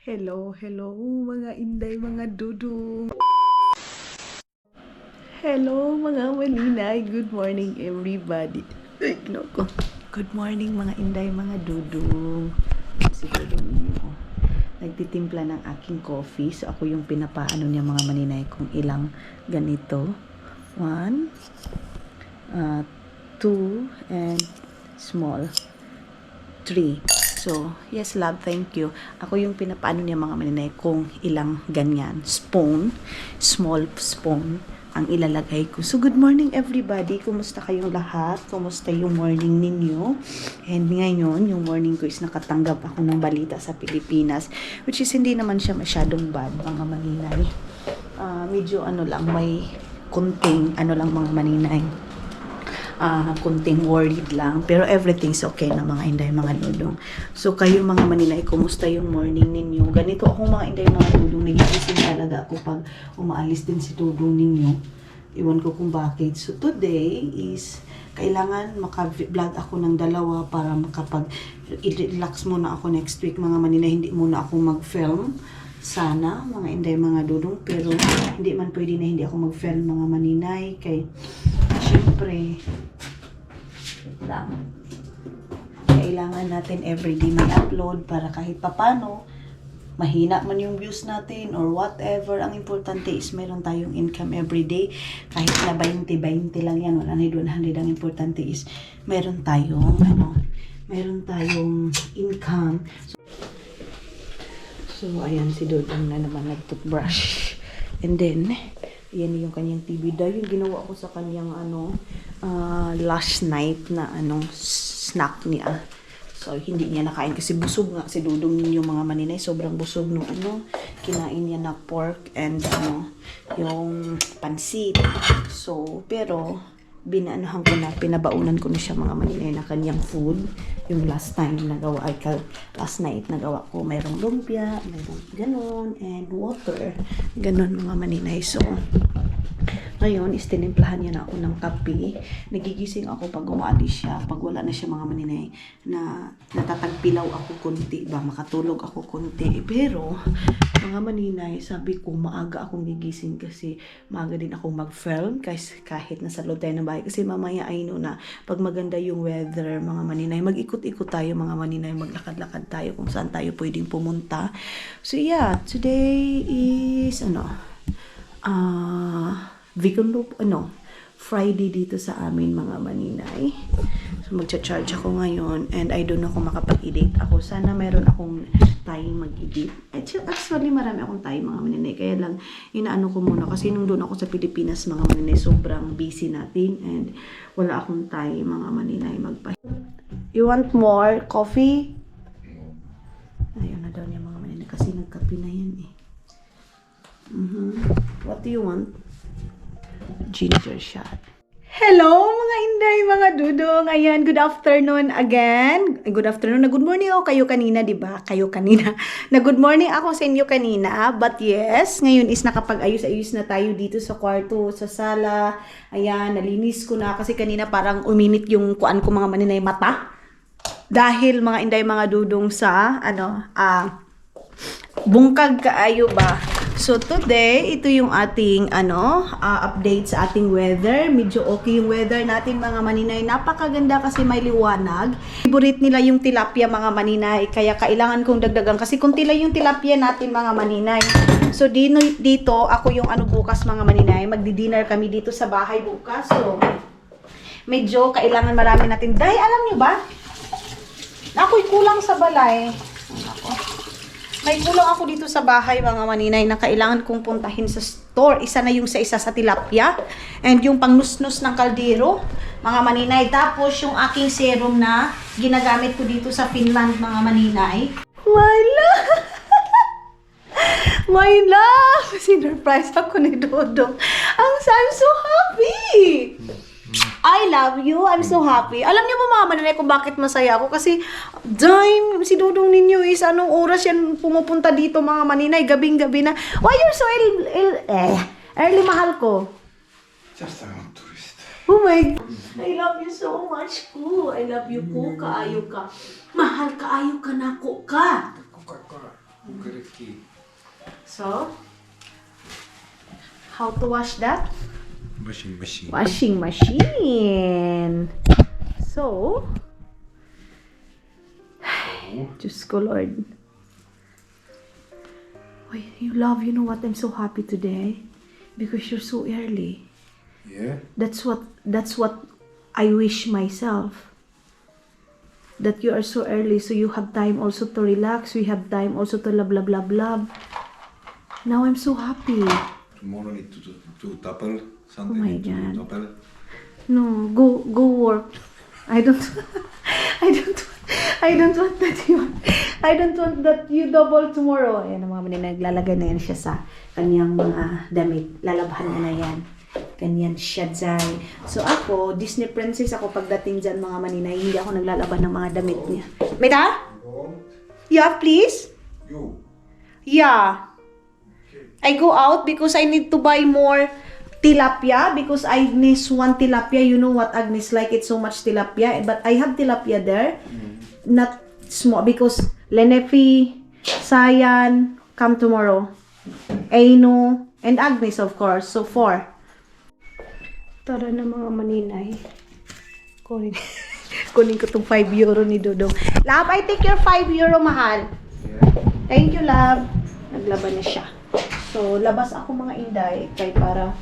Hello, hello mga inday, mga dudong. Hello mga maninay. Good morning everybody. Ay, nako. Good morning mga inday, mga dudong. Si dudong niyo. Nagtitimpla ng aking coffee. So ako yung pinapaano niya mga maninay kung ilang ganito. 1, 2, and small 3. So, yes love, thank you. Ako yung pinapaano niya mga maninay kung ilang ganyan. Spoon, small spoon, ang ilalagay ko. So, good morning everybody. Kumusta kayong lahat? Kumusta yung morning ninyo? And ngayon, yung morning ko is nakatanggap ako ng balita sa Pilipinas. Which is hindi naman siya masyadong bad mga maninay. Medyo lang, may kunting lang mga maninay. Kunting worried lang. Pero everything's okay na mga inday, mga dudong. So, kayo mga maninay, kumusta yung morning ninyo? Ganito ako mga inday, mga dudong. Nagigising talaga ako pag umaalis din si dudong ninyo. Iwan ko kung bakit. So, today is kailangan maka-vlog ako ng dalawa para makapag-relax muna ako next week mga maninay. Hindi muna ako mag-film. Sana, mga inday, mga dudong. Pero, hindi man pwede na hindi ako mag-film mga maninay. Kay, syempre, lang. Kailangan natin everyday may upload para kahit papano mahina man yung views natin or whatever. Ang importante is meron tayong income everyday. Kahit na 20-20 lang yan, 100-100. Ang importante is meron tayong income. So ayan, si Dodong na naman nag-toothbrush. And then, yan yung kanyang TV dahil yung ginawa ko sa kanyang last night na snack niya. So hindi niya nakain kasi busog nga si Dudong yung mga maninay, sobrang busog no kinain niya na pork and yung pansit. So pero binaanuhan ko na, pinabaunan ko na siya mga maninay na kanyang food. Yung last night nagawa ko, mayroong lumpia, mayroong ganon, and water. Ganon mga maninay. So, ngayon, istinimplahan niya na ako ng kape. Nagigising ako pag umaalis siya. Pag wala na siya mga maninay, na natatagpilaw ako konti ba, makatulog ako konti. Pero, mga maninay, sabi ko, maaga akong gigising kasi maaga din akong mag-film kahit nasa loob tayo ng bahay. Kasi mamaya ay na, pag maganda yung weather, mga maninay, mag-ikot-ikot tayo mga maninay, maglakad-lakad tayo kung saan tayo pwedeng pumunta. So yeah, today is, Friday dito sa amin mga maninay. So magcha-charge ako ngayon and I don't know kung makapag-edit ako. Sana meron akong time mag-edit. Actually marami akong time mga maninay. Kaya lang inaano ko muna kasi nung doon ako sa Pilipinas mga maninay sobrang busy natin and wala akong time mga maninay You want more coffee? Ayun na daw niya mga maninay kasi nagkape na yan eh. What do you want? Ginger shot. Hello mga inday, mga dudong. Ayan, good afternoon again. Good afternoon. Na good morning ako kayo kanina, di ba? Kayo kanina. Na good morning ako sa inyo kanina. But yes, ngayon is nakapag-ayos-ayos na tayo dito sa kwarto, sa sala. Ayan, nalinis ko na kasi kanina parang uminit yung kuan ko mga maninay mata. Dahil mga inday, mga dudong sa bungkag kaayo ba? So today, ito yung ating update sa ating weather. Medyo okay yung weather natin mga maninay. Napakaganda kasi may liwanag. Favorite nila yung tilapia mga maninay. Kaya kailangan kong dagdagan kasi kunti lang yung tilapia natin mga maninay. So dito ako yung bukas mga maninay. Magdi-dinner kami dito sa bahay bukas. So medyo kailangan marami natin. Dahil alam nyo ba? Ako'y kulang sa balay. May kulang ako dito sa bahay mga maninay na kailangan kong puntahin sa store. Isa na yung sa isa sa tilapia. And yung pangnusnus ng kaldero, mga maninay. Tapos yung aking serum na ginagamit ko dito sa Finland mga maninay. My love! My love! Sinurprise ako ni Dodong. I'm so happy! I love you. I'm so happy. Alam niyo ba mga maninay kung bakit masaya ako? Kasi si Dudong ninyo is anong oras yan pumupunta dito mga maninay? Gabing-gabi na. Why you're so early mahal ko? Just a tourist. Oh my God. I love you so much ko. I love you ko. Kaayo ka. Mahal kaayo ka na ko ka. Coca-Cola. correct key. So, how to wash that? Washing machine. Washing machine. So, Diyos ko, Lord. Wait, you know what? I'm so happy today because you're so early. Yeah? That's what I wish myself. That you are so early so you have time also to relax. We have time also to love, love, love, love. Now I'm so happy. Tomorrow need to topple. Sunday Oh my need to God. topple. No, go work. I don't want that you double tomorrow. Ayan ang mga manina, naglalagay na yan siya sa kanyang mga damit. Lalabhan niya na yan. Ganyan siya dyan. So ako, Disney princess ako pagdating dyan mga maninay. Hindi ako naglalaban ng mga damit niya. Meta? Yeah, please? You. Yeah. I go out because I need to buy more tilapia because I miss one tilapia. You know what Agnes like it so much tilapia. But I have tilapia there. Not small because Lenefi, Sayan, come tomorrow. Aino, and Agnes of course. So 4. Tara na mga maninay. Kunin ko tong 5 euro ni Dodong. Love, I take your 5 euro, mahal. Thank you, love. Naglaban na siya. So, labas ako mga inday. Kaya para,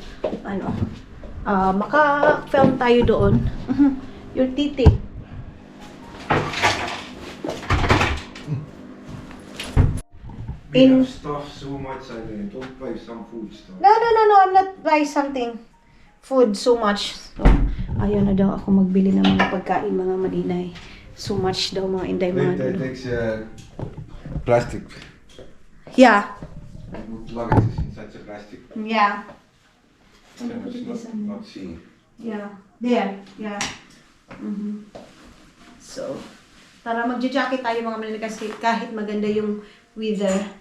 maka-film tayo doon. Your titik. We have stuff so much and don't buy some food stuff. No. I'm not buying something. Food so much. So, ayaw na daw ako magbili ng mga pagkain, mga maninay. So much daw mga inday, mga That dulo. takes plastic. Yeah. And would lug it inside the plastic. Yeah. And it's not seen. Yeah. There. Yeah. So, tara magja-jacket tayo mga maninay kasi kahit maganda yung weather.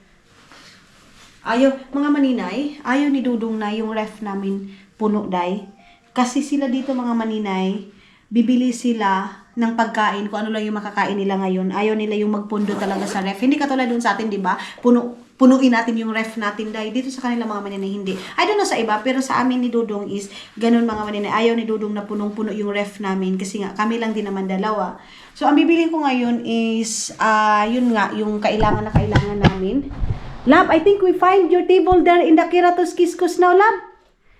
Mga maninay, ayaw ni Dudong na yung ref namin puno day. Kasi sila dito mga maninay, bibili sila ng pagkain kung ano lang yung makakain nila ngayon. Ayaw nila yung magpundo talaga sa ref. Hindi katulad dun sa atin, di ba? Punuin natin yung ref natin day. Dito sa kanila mga maninay, hindi. I don't know sa iba, pero sa amin ni Dudong is ganun mga maninay. Ayaw ni Dudong na punong-puno yung ref namin kasi nga kami lang din naman dalawa. So ang bibili ko ngayon is yun nga, yung kailangan na kailangan namin. Love, I think we find your table there in the Kiratos Kiskos now, love.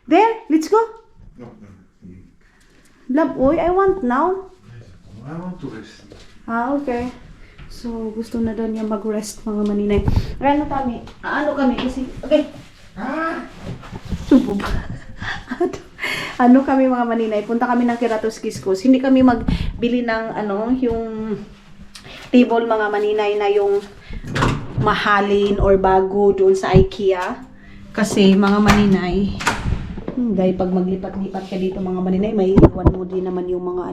There, let's go. No. Love, oy, I want now. I want to rest. Okay. So, gusto na daw niya mag-rest, mga maninay. Ano kami? Kasi, okay. Subo ba? Ano kami mga maninay? Punta kami ng Kiratos Kiskos. Hindi kami magbili ng, yung table mga maninay na yung mahalin or bago doon sa IKEA. Kasi mga maninay, dahil pag maglipat-lipat ka dito mga maninay, may iwan mo din naman yung mga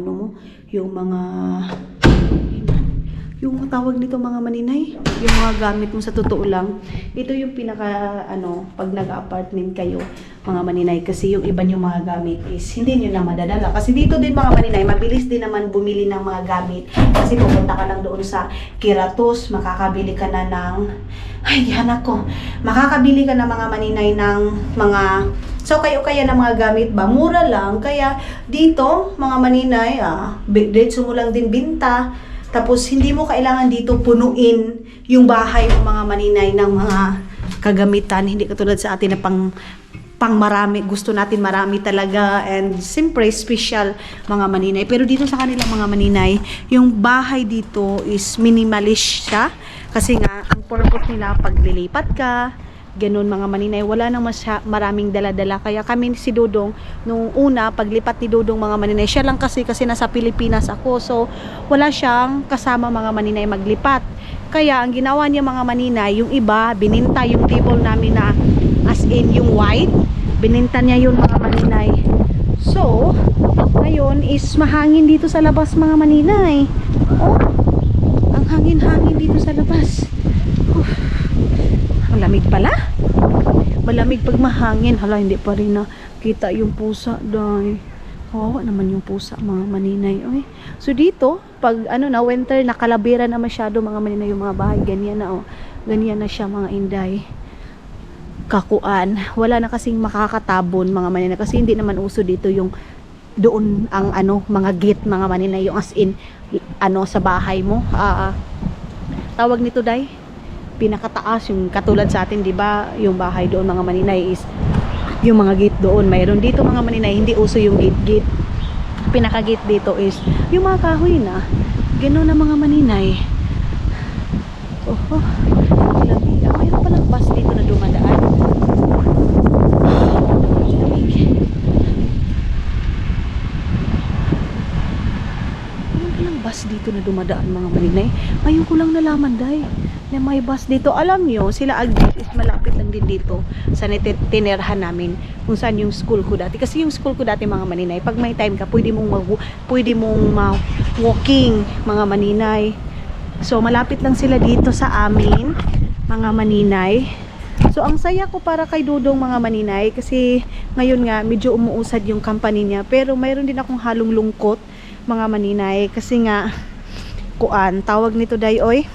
yung tawag nito mga maninay, yung mga gamit mo sa totoo lang. Ito yung pinaka pag nag-apartment kayo mga maninay, kasi yung iba yung mga gamit is hindi nyo na madadala. Kasi dito din mga maninay, mabilis din naman bumili ng mga gamit. Kasi pupunta ka lang doon sa Kiratos, makakabili ka na ng makakabili ka na mga maninay ng mga kaya ng mga gamit ba, mura lang. Kaya dito mga maninay, diretso mo lang din binta. Tapos, hindi mo kailangan dito punuin yung bahay ng mga maninay ng mga kagamitan. Hindi katulad sa atin na pang marami. Gusto natin marami talaga. And, siyempre, special mga maninay. Pero dito sa kanila mga maninay, yung bahay dito is minimalist siya. Kasi nga, ang purpose nila, paglilipat ka, ganun mga maninay, wala nang maraming dala-dala. Kaya kami si Dudong, nung una, paglipat ni Dudong mga maninay, siya lang kasi nasa Pilipinas ako. So, wala siyang kasama mga maninay maglipat. Kaya, ang ginawa niya mga maninay, yung iba, bininta yung table namin na as in yung white. Bininta niya yun mga maninay. So, ngayon is mahangin dito sa labas mga maninay. Oh, ang hangin-hangin dito sa labas. Malamig pala. Malamig pag mahangin. Hala, hindi pa rin nakita yung pusa, dahil kawawa naman yung pusa, mga maninay. Okay. So dito, pag winter, nakalabira na masyado mga maninay yung mga bahay. Ganyan na, Ganyan na siya mga inday. Kakuan. Wala na kasing makakatabon mga maninay. Kasi hindi naman uso dito yung doon ang mga gate mga maninay. Yung as in, sa bahay mo. Tawag nito day? Pinakataas. Yung katulad sa atin, di ba? Yung bahay doon mga maninay is yung mga gate doon. Mayroon dito mga maninay. Hindi uso yung gate. Pinaka-gate dito is yung mga kahoy na. Gano'n na mga maninay. Oh, lamig. Mayroon palang bus dito na dumadaan. Lamig. Mayroon palang bus dito na dumadaan mga maninay. Ngayon ko lang nalaman day na may bus dito. Alam nyo, sila Agnes is malapit lang din dito sa tinerhan namin kung saan yung school ko dati. Kasi yung school ko dati mga maninay, pag may time ka, pwede mong walking mga maninay. So malapit lang sila dito sa amin mga maninay. So ang saya ko para kay Dudong mga maninay kasi ngayon nga medyo umuusad yung company niya, pero mayroon din akong halong lungkot mga maninay kasi nga tawag nito dayoy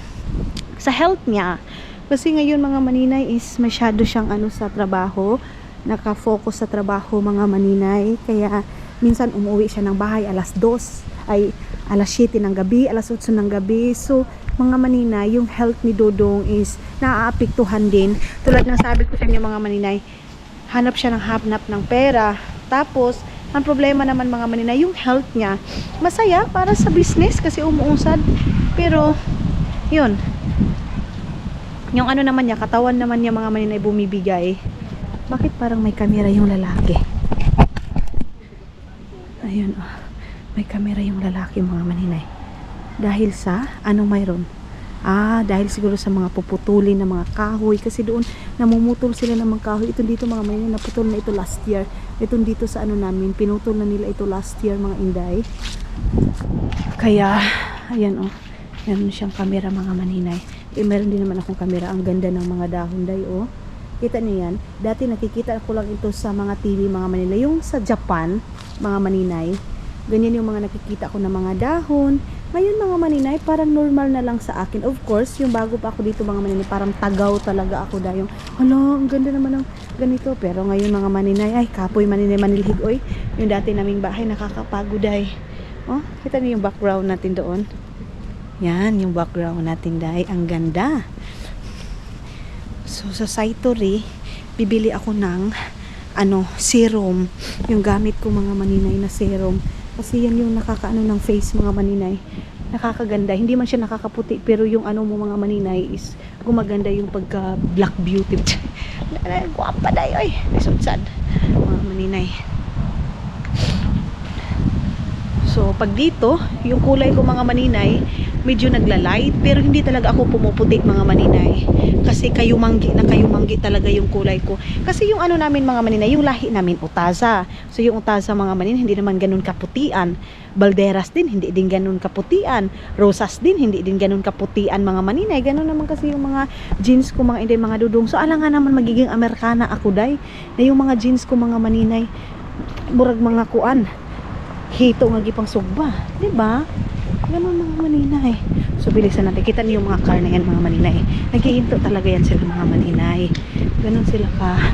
sa health niya. Kasi ngayon mga maninay is masyado siyang sa trabaho, naka-focus sa trabaho mga maninay, kaya minsan umuwi siya ng bahay alas 7 ng gabi, alas 8 ng gabi. So mga maninay, yung health ni Dudong is naaapektuhan din. Tulad ng sabi ko sa inyo mga maninay, hanap siya ng pera. Tapos ang problema naman mga maninay, yung health niya. Masaya para sa business kasi umuusad, pero yun, yung naman niya, katawan naman niya mga maninay bumibigay. Bakit parang may kamera yung lalaki? Ayun, may kamera yung lalaki mga maninay. Dahil sa mayroon? Dahil siguro sa mga puputulin na mga kahoy. Kasi doon namumutol sila ng mga kahoy. Itong dito mga maninay, naputol na ito last year. Itong dito sa namin, pinutol na nila ito last year mga inday. Kaya ayan meron siyang kamera mga maninay. Meron din naman akong kamera. Ang ganda ng mga dahon day Kita niyo yan. Dati nakikita ko lang ito sa mga TV mga maninay. Yung sa Japan mga maninay, ganyan yung mga nakikita ko na mga dahon. Ngayon mga maninay, parang normal na lang sa akin. Of course, yung bago pa ako dito mga maninay, parang tagaw talaga ako dahil ang ganda naman ng ganito. Pero ngayon mga maninay, kapoy maninay manilhig yung dati naming bahay nakakapagod ay. Kita niyo yung background natin doon. Yan, yung background natin dahil ang ganda. So sa Saitори, bibili ako ng serum. Yung gamit ko mga maninay na serum. Kasi yan yung nakakaano ng face mga maninay. Nakakaganda. Hindi man siya nakakaputi, pero yung mo mga maninay is gumaganda yung pagka black beauty. Guwapa day sudsad mga maninay. So pag dito, yung kulay ko mga maninay, medyo naglalight, pero hindi talaga ako pumuputi mga maninay. Kasi kayumanggi talaga yung kulay ko. Kasi yung namin mga maninay, yung lahi namin utaza. So yung utaza mga maninay, hindi naman ganun kaputian. Balderas din, hindi din ganun kaputian. Rosas din, hindi din ganun kaputian mga maninay. Ganun naman kasi yung mga jeans ko mga inday, mga Dudong. So alangan naman magiging Amerikana ako day. Na yung mga jeans ko mga maninay, murag mga hito nga gipang sugba, di ba? Ganun mga maninay. So bilisan natin. Kita niyo yung mga car na yan mga maninay. Naghihinto talaga yan sila mga maninay. Ganun sila ka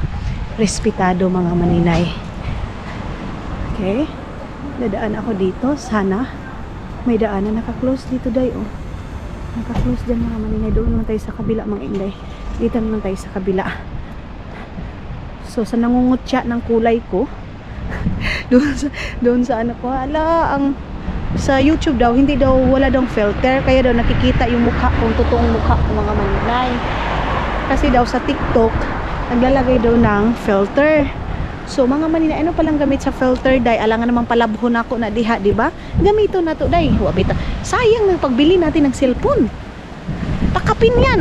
respetado mga maninay. Okay? Dadaan ako dito. Sana may daanan. Naka-close dito day Naka-close dyan mga maninay. Doon naman tayo sa kabila mga inday. Dito naman tayo sa kabila. So sa nangungutya ng kulay ko, doon sa ko, sa YouTube daw, wala daw filter, kaya daw nakikita yung mukha kung totoong mukha ng mga maninay. Kasi daw sa TikTok, naglalagay daw ng filter. So mga maninay, palang gamit sa filter day? Alangan naman palabhon ako na diha, di ba? Gamito na to day. Sayang ng pagbili natin ng cellphone. Pakapin yan.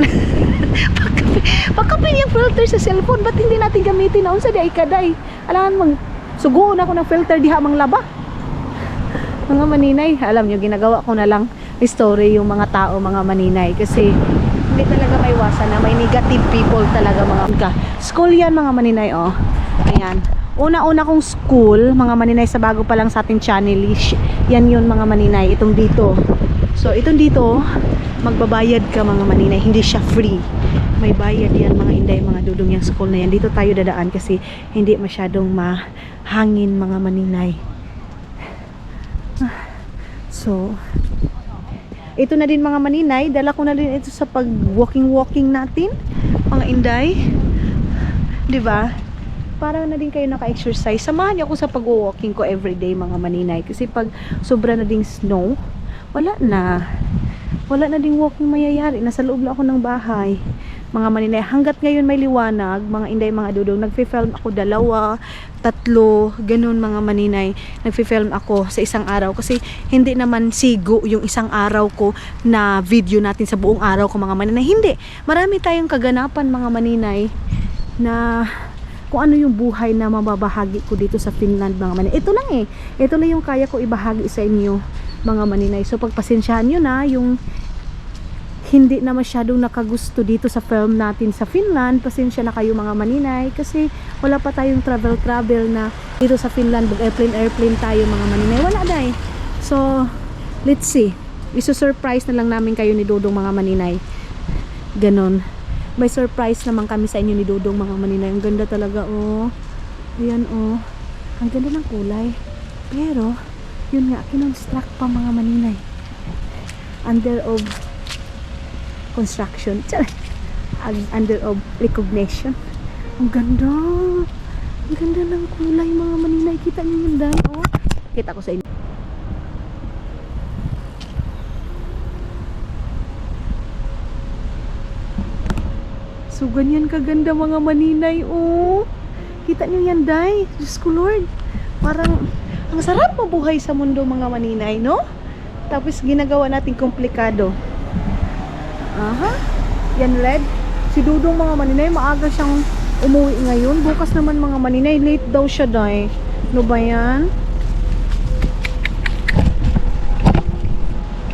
Pakapin yung filter sa cellphone. Ba't hindi natin gamitin na unsa day kaday? Alangan suguon ako ng filter diha mang laba. Mga maninay, alam nyo, ginagawa ko na lang story yung mga tao, mga maninay. Kasi hindi talaga may iwasan na may negative people talaga mga school yan mga maninay. Ayan. Una-una kong school, mga maninay, sa bago pa lang sa ating channel. Yan yun mga maninay, itong dito. So itong dito, magbabayad ka mga maninay, hindi siya free. May bayad yan mga inday, mga dudong, yung school na yan. Dito tayo dadaan kasi hindi masyadong mahangin mga maninay. So, ito na din mga maninay, dala ko na din ito sa pag walking natin mga inday, di ba? Para na din kayo naka-exercise. Samahan niyo ako sa pag-walking ko everyday mga maninay, kasi pag sobra na ding snow, wala na ding walking mayayari. Nasa loob lang ako ng bahay mga maninay. Hanggat ngayon may liwanag mga inday, mga dudong, nagfi-film ako 2, 3, ganun mga maninay. Nagfi-film ako sa isang araw kasi hindi naman sigo yung isang araw ko na video natin sa buong araw ko mga maninay. Hindi, marami tayong kaganapan mga maninay na kung ano yung buhay na mababahagi ko dito sa Finland mga maninay. Ito lang ito lang yung kaya ko ibahagi sa inyo mga maninay. So pagpasensyahan nyo na yung hindi na masyadong nakagusto dito sa film natin sa Finland. Pasensya na kayo mga maninay kasi wala pa tayong travel na dito sa Finland. Airplane tayo mga maninay, wala na So let's see, iso-surprise na lang namin kayo ni Dodong mga maninay. Ganon, may surprise naman kami sa inyo ni Dodong mga maninay. Ang ganda talaga ayan ang ganda ng kulay, pero yun nga, kinonstruct pa mga maninay, under of construction, under of recognition. Ang ganda ng kulay mga maninay. Kita niyo yun dahil kita ko sa inyo. So ganyan kaganda mga maninay. Kita niyo yan dahil, Diyos ko Lord, parang ang sarap mabuhay sa mundo mga maninay, no? Tapos ginagawa natin komplikado. Yan red. Si Dudong mga maninay, maaga siyang umuwi ngayon. Bukas naman mga maninay, late daw siya dahil. No ba yan?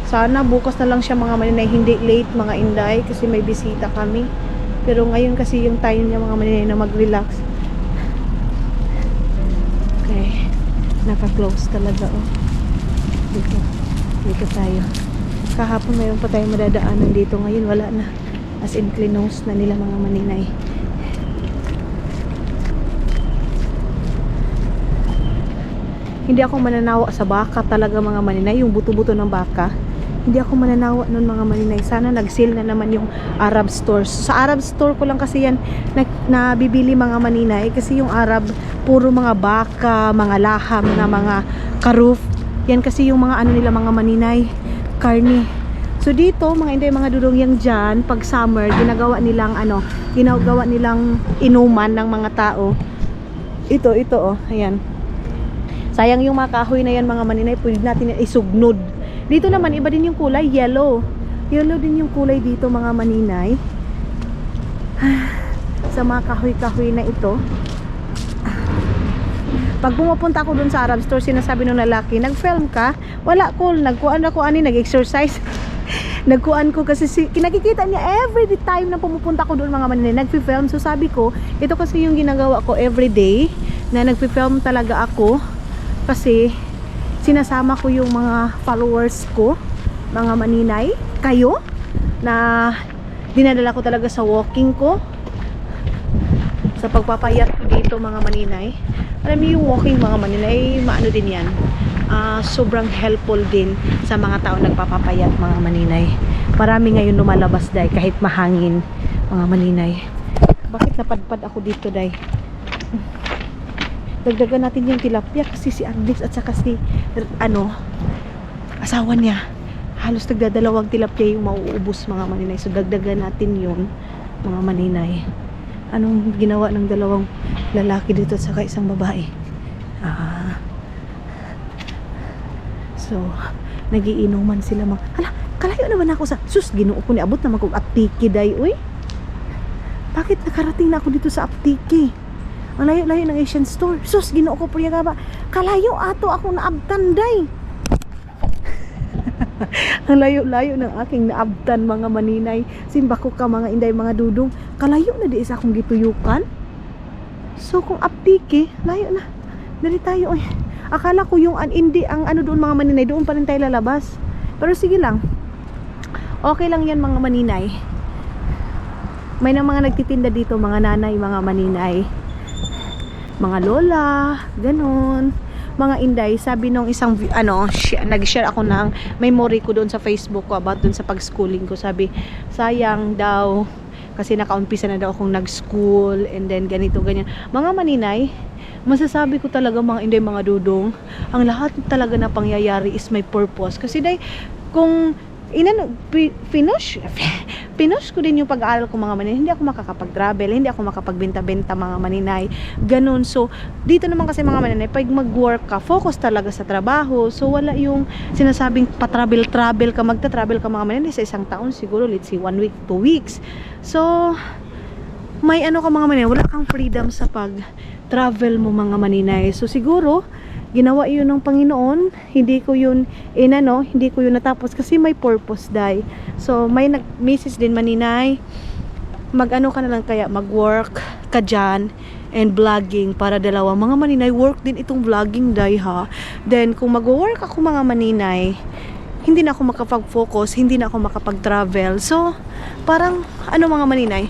Sana bukas na lang siya mga maninay, hindi late mga inday, kasi may bisita kami. Pero ngayon kasi yung time niya mga maninay na mag-relax. Okay. Naka-close talaga Dito tayo. Kahapon mayroon pa tayong madadaanan dito, ngayon wala na, as in close na nila mga maninay. Hindi ako mananawa sa baka talaga mga maninay, yung buto-buto ng baka. Hindi ako mananawa nun mga maninay. Sana nag-sale na naman yung Arab stores. Sa Arab store ko lang kasi yan nabibili mga maninay, kasi yung Arab puro mga baka, mga laham na mga karuf. Yan kasi yung mga ano nila mga maninay, karne. So dito mga inday, mga dudong, yang dyan pag summer ginagawa nilang inuman ng mga tao. Ito ayan. Sayang yung mga kahoy na yan mga maninay, pwede natin isugnod. Dito naman iba din yung kulay, yellow din yung kulay dito mga maninay. Sa mga kahoy na ito. Pag pumupunta ako dun sa Arab store, sinasabi ng lalaki, nag-film ka? Wala, cool, nagkuan ako nag-exercise. Nagkuan ko kasi kinakikita niya every time na pumupunta ko doon mga maninay, nag-film. So sabi ko, ito kasi yung ginagawa ko everyday, na nag-film talaga ako. Kasi sinasama ko yung mga followers ko, mga maninay, kayo, na dinadala ko talaga sa walking ko, sa pagpapayat ko dito mga maninay. Alam niyo yung walking mga maninay, maano din yan, sobrang helpful din sa mga tao nagpapapayat mga maninay. Marami ngayon lumalabas dahil kahit mahangin mga maninay. Bakit napadpad ako dito dahil? Dagdagan natin yung tilapia kasi si Agnes at saka si asawa niya, halos nagdadalawang tilapia yung mauubos mga maninay. So dagdagan natin yun mga maninay. Anong ginawa ng dalawang lalaki dito at saka isang babae? So nagiinuman sila mga, hala, kalayo naman ako sa sus, Ginoo ko, niabot naman kong Aptiki day. Uy, bakit nakarating na ako dito sa Aptiki? Ang layo-layo ng Asian store. Sus, Ginoo ko, priya ka ba? Kalayo ato ako naabtan day. Ang layo-layo ng aking naabtan mga maninay. Simba ko ka mga inday, mga dudong, kalayo na di isa akong gituyukan. So kung Aptiki, layo na. Dali tayo. Oy, akala ko yung hindi ang ano doon mga maninay, doon pa rin tayo lalabas. Pero sige lang, Okay lang yan mga maninay. May na mga nagtitinda dito, mga nanay, mga maninay, mga lola, ganun, mga inday. Sabi nung isang nag-share ako ng memory ko doon sa Facebook ko about doon sa pag-schooling ko. Sabi, sayang daw kasi nakaumpisa na daw akong nag-school and then ganito ganyan. Mga maninay, masasabi ko talaga mga inday, mga dudong, ang lahat talaga na pangyayari is may purpose. Kasi day, kung finish ko din yung pag-aaral ko mga maninay, hindi ako makakapag-travel, hindi ako makapagbenta-benta mga maninay, ganun. So dito naman kasi mga maninay, pag mag-work ka, focus talaga sa trabaho. So wala yung sinasabing pa-travel ka, magta-travel ka mga maninay sa isang taon, siguro let's say 1 week, 2 weeks. So may ano ka mga maninay, wala kang freedom sa pag-travel mo mga maninay. So siguro ginawa yun ng Panginoon, hindi ko yun hindi ko yun natapos kasi may purpose day. So may nag-message din maninay, mag-ano ka na lang kaya, mag-work ka dyan and vlogging para dalawa. Mga maninay, work din itong vlogging day ha. Then kung mag-work ako mga maninay, hindi na ako makapag-focus, hindi na ako makapag-travel. So parang mga maninay,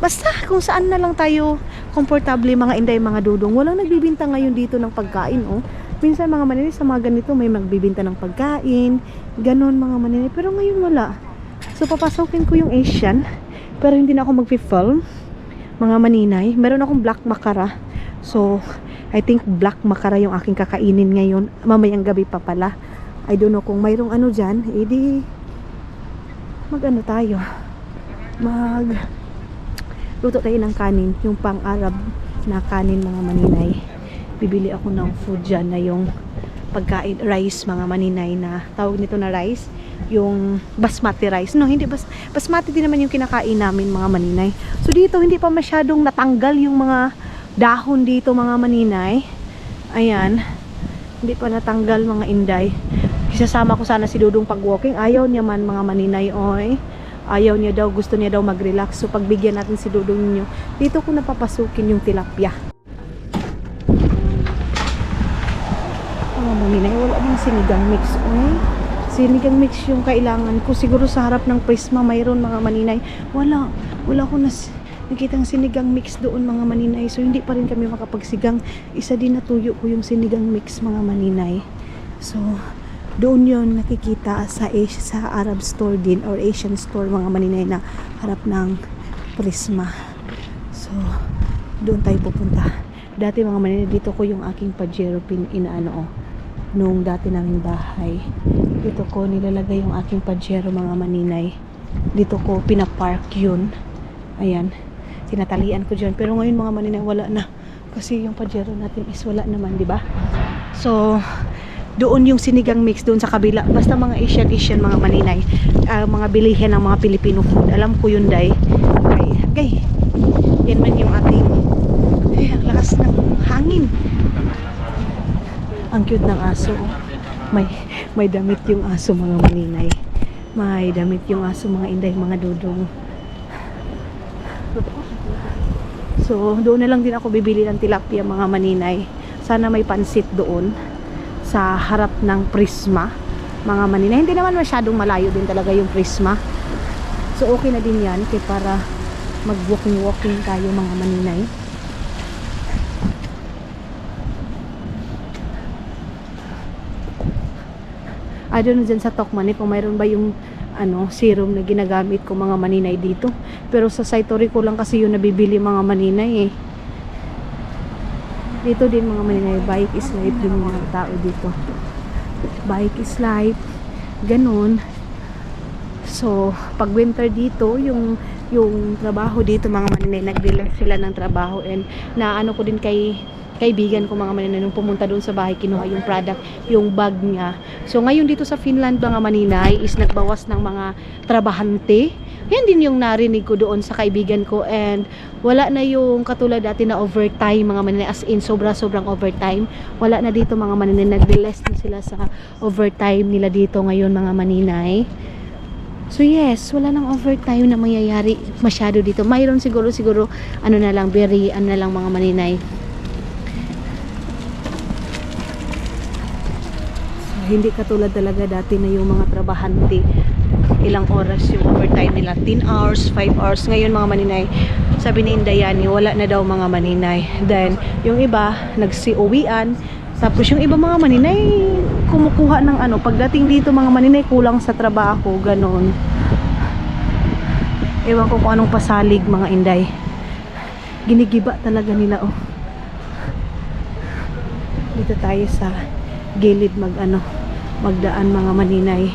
basta kung saan na lang tayo komportable mga inday, mga dudong. Walang nagbibinta ngayon dito ng pagkain Minsan mga maninay sa mga ganito may magbibinta ng pagkain, ganon mga maninay, pero ngayon wala. So papasokin ko yung Asian, pero hindi na ako mag-film mga maninay. Meron akong black makara, so I think black makara yung aking kakainin ngayon, mamayang gabi pa pala. I don't know kung mayroong dyan, edi tayo, luto tayo ng kanin, yung pang-Arab na kanin mga maninay. Bibili ako ng food dyan na yung pagkain, rice mga maninay, na tawag nito na rice, yung basmati rice. No, hindi basmati din naman yung kinakain namin mga maninay. So dito hindi pa masyadong natanggal yung mga dahon dito mga maninay. Ayan, hindi pa natanggal mga inday. Isasama ko sana si Dudong pag walking, ayaw niya man mga maninay. Ayaw niya daw, gusto niya daw mag-relax. So pagbigyan natin si Dudong ninyo, dito ko napapasukin yung tilapia. Maninay, wala bang sinigang mix sinigang mix yung kailangan ko. Siguro sa harap ng Prisma mayroon mga maninay. Wala ko nakitang sinigang mix doon mga maninay. So hindi pa rin kami makapagsigang. Isa din natuyo ko yung sinigang mix mga maninay. So doon yon nakikita sa Arab store din or Asian store mga maninay na harap ng Prisma. So doon tayo pupunta. Dati mga maninay, dito ko yung aking Pajero nung dati naming bahay. Dito ko nilalagay yung aking Pajero mga maninay. Dito ko pinapark yun. Ayan, tinatalian ko dyan. Pero ngayon mga maninay, wala na. Kasi yung Pajero natin is wala naman, di ba? So doon yung sinigang mix doon sa kabila. Basta mga Asian mga maninay, mga bilihin ng mga Filipino food. Alam ko yun day. Gay. Yan man yung ating ang lakas ng hangin. Ang cute ng aso. May damit yung aso mga maninay. May damit yung aso mga inday, mga dudong. So doon na lang din ako bibili ng tilapia mga maninay. Sana may pansit doon sa harap ng Prisma mga maninay. Hindi naman masyadong malayo din talaga yung Prisma. So okay na din yan kaya para mag-walking tayo mga maninay. I don't know dyan sa Tokman kung mayroon ba yung serum na ginagamit ko mga maninay dito. Pero sa Satori ko lang kasi yung nabibili mga maninay Dito din mga maninay, bike is life din mga tao dito. Bike is life. Ganun. So, pag winter dito, yung trabaho dito mga maninay, nag-relax sila ng trabaho, and naano ko din kaibigan ko mga maninay nung pumunta doon sa bahay, kinuha yung product, yung bag niya. So ngayon dito sa Finland mga maninay is nagbawas ng mga trabahante. Yan din yung narinig ko doon sa kaibigan ko, and wala na yung katulad dati na overtime mga maninay, as in sobrang overtime. Wala na dito mga maninay, nag-less na sila sa overtime nila dito ngayon mga maninay. So yes, wala nang overtime na mangyayari masyado dito. Mayroon siguro na lang mga maninay. Hindi katulad talaga dati na yung mga trabahante ilang oras yung overtime nila, 10 hours, 5 hours. Ngayon mga maninay, sabi ni Indayani, wala na daw mga maninay. Then, yung iba, nagsiuwian. Tapos yung iba mga maninay, kumukuha ng ano, pagdating dito mga maninay, kulang sa trabaho, ganon. Ewan ko kung anong pasalig mga Inday. Ginigiba talaga nila, oh. Dito tayo sa gilid magdaan mga maninay.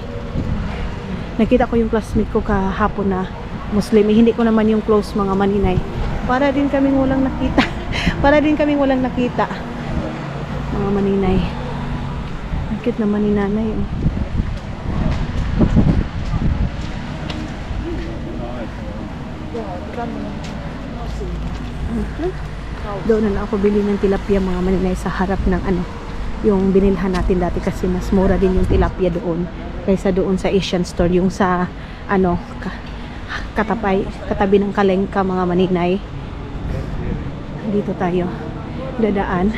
Nakita ko yung classmate ko kahapon na Muslim. Hindi ko naman yung close mga maninay. Para din kaming walang nakita. Para din kaming walang nakita. Mga maninay. Ang cute naman ni nanay. Oh. Doon na lang ako bili ng tilapia mga maninay sa harap ng yung binilhan natin dati kasi mas mura din yung tilapia doon kaysa doon sa Asian store, yung sa katabi ng Kalengka mga maninay. Dito tayo dadaan.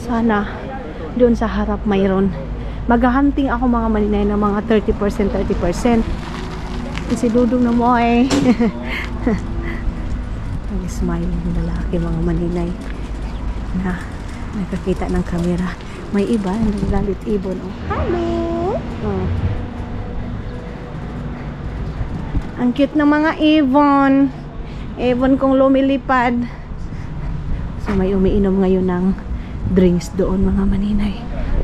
Sana doon sa harap mayroon. Maghahunting ako mga maninay ng mga 30%. Si Dudong na mo eh. Ang smile ng lalaki mga maninay na nakakita ng camera. May iba naglalit ibon. Oh, hello! Oh. Ang cute ng mga ibon. Ibon kong lumilipad. So may umiinom ngayon ng drinks doon mga maninay.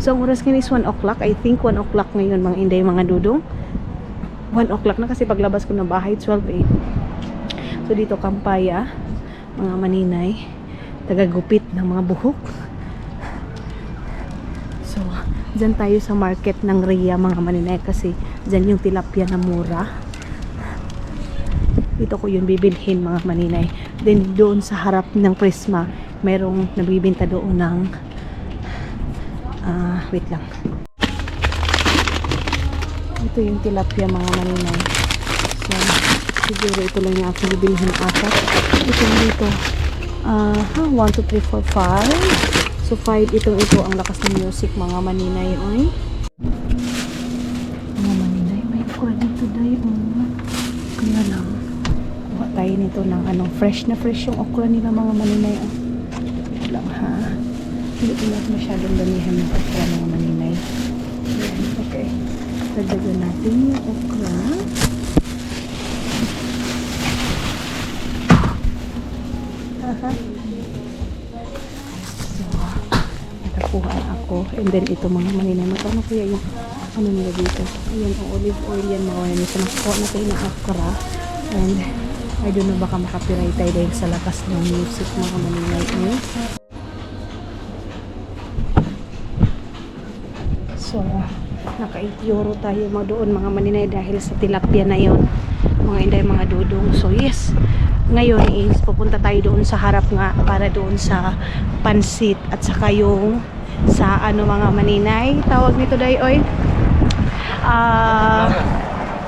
So ang oras ngayon is 1 o'clock. I think 1 o'clock ngayon mga Inday mga Dudong. 1 o'clock na kasi paglabas ko ng bahay 12 So dito kampaya mga maninay, tagagupit ng mga buhok. So dyan tayo sa market ng Ria mga maninay kasi dyan yung tilapia na mura. Dito ko yun bibilhin mga maninay. Then doon sa harap ng Prisma merong nabibinta doon ng wait lang. Ito yung tilapia mga maninay. So, siguro ito lang yung aking bibilihin ata. Ito dito. 1, 2, 3, 4, 5. So, 5 ito ang lakas ng music mga maninay. Oy. Mga maninay, may okra dito dahil. Kaya lang. Kuha tayo nito ng fresh na fresh yung okra nila mga maninay. Ito lang ha. Hindi ko na masyadong damihan ng okra mga maninay. Ayan, okay. Dagdagan natin yung okra. So, nakakuha ako. And then ito mga maninay. Magkano kaya yung nila dito? Ayan, olive oil yan mga maninay. So, nakakuha na tayo ng okra. And I don't know, baka makapiray tayo dahil sa lakas ng music mga maninay. So, naka-8 € tayo doon mga maninay dahil sa tilapia na yon mga Inday mga Dudong. So yes, ngayon is pupunta tayo doon sa harap nga para doon sa pansit at saka yung sa mga maninay tawag nito day oy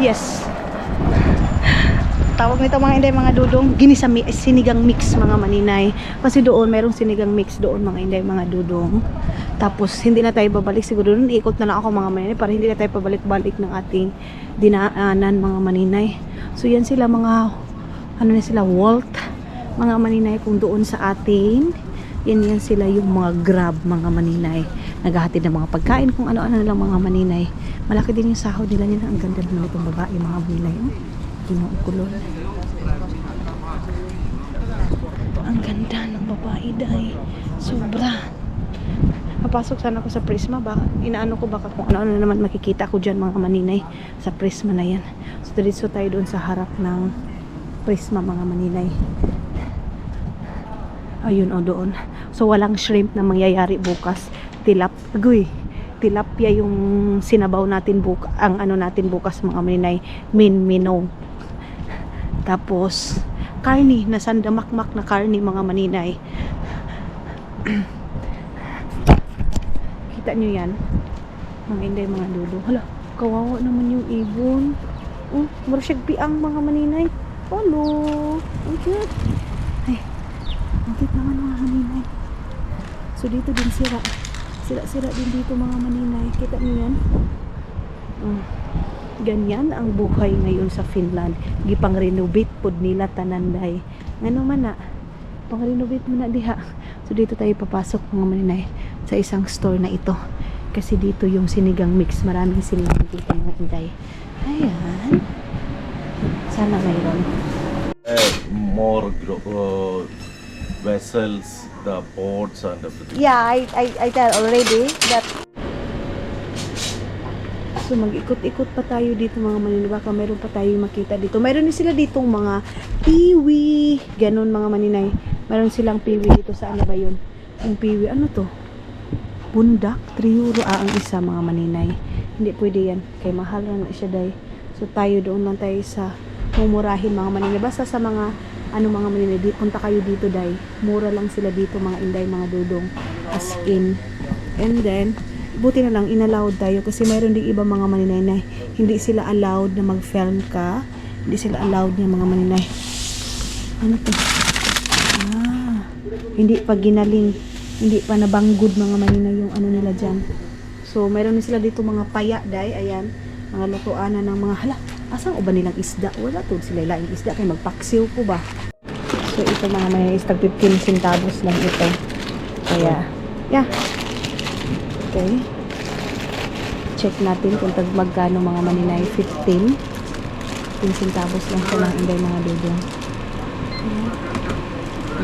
yes, tawag nito mga Inday mga Dudong, sinigang mix mga maninay kasi doon merong sinigang mix doon mga Inday mga Dudong. Tapos hindi na tayo babalik siguro doon, ikot na lang ako mga maninay para hindi na tayo pabalik-balik ng ating dinaanan mga maninay. So yan sila mga na sila Walt mga maninay kung doon sa atin. Yan sila yung mga Grab mga maninay, naghahatid ng mga pagkain kung ano-ano lang mga maninay. Malaki din yung sahod nila. Ang ganda naman itong babae mga maninay. Kinukulon. Ang ganda ng babae dahi. Sobra. Papasok sana ako sa Prisma, baka inaano ko baka kung ano naman makikita ko dyan mga maninay sa Prisma na yan. So diretso tayo doon sa harap ng Prisma mga maninay. Ayun doon. So walang shrimp na mangyayari bukas. Tilapia yung sinabaw natin ang natin bukas mga maninay, minong. Tapos karni na sandamakmak na karni mga maninay. Kita nyo yan mga Inday mga Dudong. Hala, kawawa naman yung ibon. Mara siyang piang mga maninay. Hello, ang cute. Ay, ang cute naman mga maninay. So dito din sira din dito mga maninay. Kita nyo yan. Mm. Ganyan ang buhay ngayon sa Finland. Gipang renovate pod nila tananday. Ngano man na? Pang renovate mo na diha. So dito tayo papasok mga maninay sa isang store na ito. Kasi dito yung sinigang mix. Maraming sinigang dito mga inday. Ayan. Sana mayroon. More vessels, the boats and everything. Yeah, I tell already that. So mag-ikot-ikot pa tayo dito mga maninay. Baka meron pa tayo makita dito. Meron din sila ditong mga piwi. Ganon mga maninay. Meron silang piwi dito. Saan na ba yun? Yung piwi, ano to? Bundak, 3 euro ang isa mga maninay. Hindi pwede yan. Kaya mahal na siya day. So tayo doon lang tayo sa mumurahin mga maninay. Basta sa mga mga maninay, punta kayo dito day. Mura lang sila dito mga inday, mga dudong. As in. And then, buti na lang inallowed tayo kasi mayroon ding iba mga maninay na hindi sila allowed na mag-film ka. Hindi sila allowed niya mga maninay. Ano to? Hindi pa ginaling, hindi pa nabanggod mga maninay yung ano nila dyan. So mayroon din sila dito mga paya day, ayan, mga lutuanan ng mga asang uban nilang isda. Wala to sila laing isda kay magpaksiw ko ba. So ito mga maninay is tag 15 centavos lang ito. Kaya yeah. Okay. Check natin kung tag magkano mga maninay. 15 centavos lang siya lang inday mga dudong.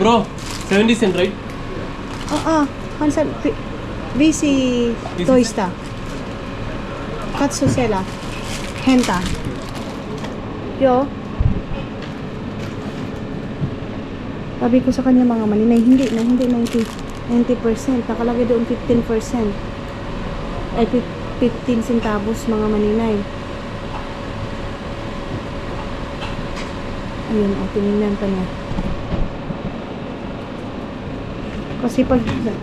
Bro, 70 cent, right? Hansan, Visi Toista. Katsusela. Henta. Yo. Sabi ko sa kanya mga maninay, hindi 90%. Nakalagay doon 15%. Ay, 15 centavos mga maninay. Ayun, tinignan pa niya. Kasi pag 15 cent.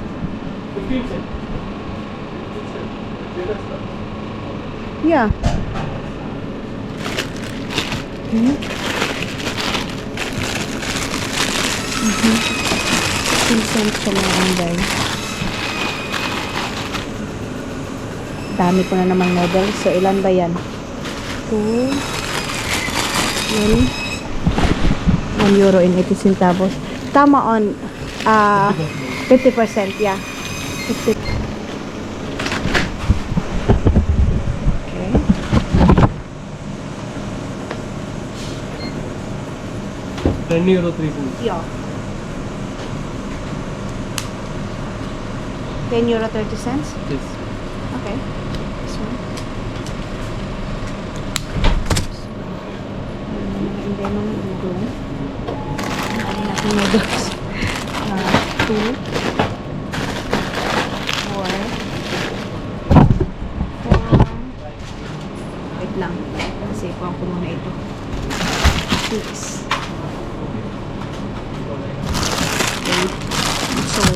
yeah. Hmm? 15 cents siya mga anday. Dami ko na namang noodles. So, ilan ba yan? 2 1 euro and 80 centavos. Tama on 50%, yeah. 50. Okay. €10 3 cents. Yeah. 10 euro 30 cents? Yes. Okay. This one. Hindi mo na doon. Hindi natin noodles. 2 4 wait lang. Kasi kuha ko muna ito. 6 8 so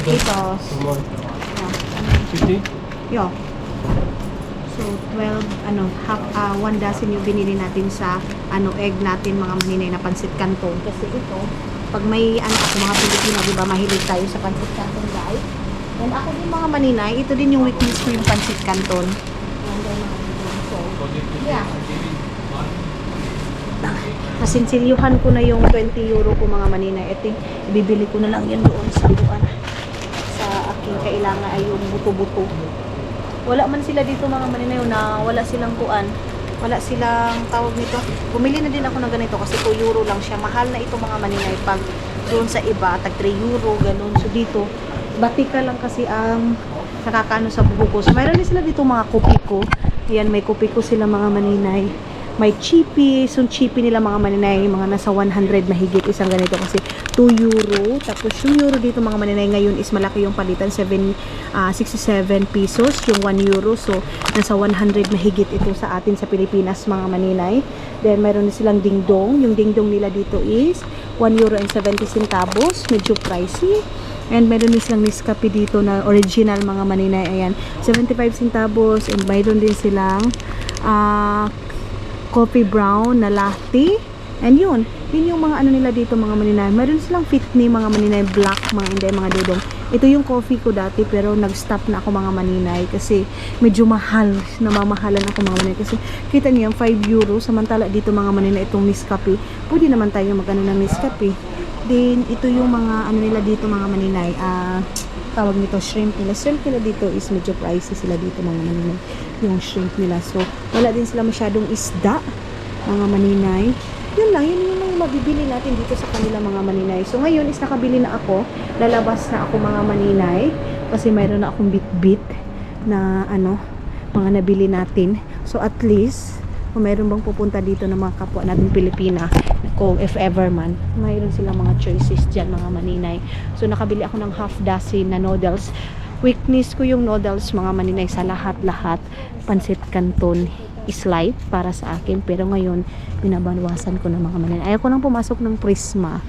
itos. Yeah. 50? Yo. So 12 1 dozen yung binili natin sa egg natin mga maninay na pansit canton kasi ito pag may ako mga Pilipino di ba mahilig tayo sa pansit canton guys. And ako din mga maninay, ito din yung weakness ko yung pansit canton. So, yeah. Nasinsilyuhan ko na yung 20 euro ko mga maninay. Ito ibibili ko na lang yan doon sa buwan. Sa aking kailangan ay yung buto-buto. Wala man sila dito mga maninay na wala silang kuan. Wala silang tawag nito. Bumili na din ako ng ganito kasi 2 euro lang siya. Mahal na ito mga maninay pag doon sa iba, tag 3 euro, ganun. So dito, batika lang kasi ang nakakaano sa buho ko. So mayroon din sila dito mga kopiko. Ayan, may kopiko sila mga maninay. May chippy. So chippy nila mga maninay, mga nasa 100 mahigit isang ganito kasi 2 euro. Tapos yung euro dito mga maninay ngayon is malaki yung palitan, 67 pesos yung 1 euro. So nasa 100 mahigit ito sa atin sa Pilipinas mga maninay. Then meron din silang dingdong. Yung dingdong nila dito is 1 euro and 70 centavos. Medyo pricey. And meron din silang Nescafe dito na original mga maninay. Ayan, 75 centavos. And mayroon din silang coffee brown na latte. And yun yung mga ano nila dito mga maninay. Meron silang Pitney mga maninay black, mga inday, mga dudong. Ito yung coffee ko dati pero nag-stop na ako mga maninay kasi medyo mahal. Namamahalan ako mga maninay kasi kita niyo yung 5 euro samantala dito mga maninay itong Nescafe. Pwede naman tayo mag-ano ng Nescafe. Then ito yung mga ano nila dito mga maninay. Tawag nito shrimp nila. Shrimp nila dito is medyo pricey sila dito mga maninay. Yung shrimp nila. So wala din sila masyadong isda mga maninay. Yun lang, yun yung mga mabibili natin dito sa kanila mga maninay. So ngayon is nakabili na ako, lalabas na ako mga maninay kasi mayroon na akong bit-bit na ano, mga nabili natin. So at least, kung mayroon bang pupunta dito ng mga kapwa natin Pilipina, kung if ever man, mayroon silang mga choices dyan mga maninay. So nakabili ako ng half dozen na noodles. Weakness ko yung noodles mga maninay sa lahat-lahat. Pansit Canton is life para sa akin pero ngayon binabawasan ko ng mga maninay. Ayaw ko nang pumasok ng Prisma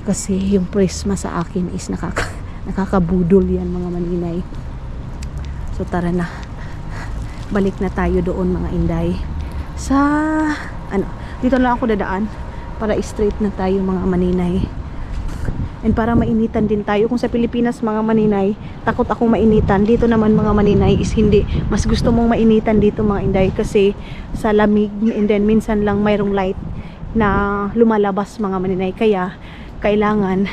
kasi yung Prisma sa akin is nakakabudol yan mga maninay. So tara na, balik na tayo doon mga inday sa ano, dito lang ako dadaan para straight na tayo mga maninay. And para mainitan din tayo. Kung sa Pilipinas mga maninay, takot akong mainitan. Dito naman mga maninay is hindi. Mas gusto mong mainitan dito mga inday kasi sa lamig and then minsan lang mayroong light na lumalabas mga maninay. Kaya kailangan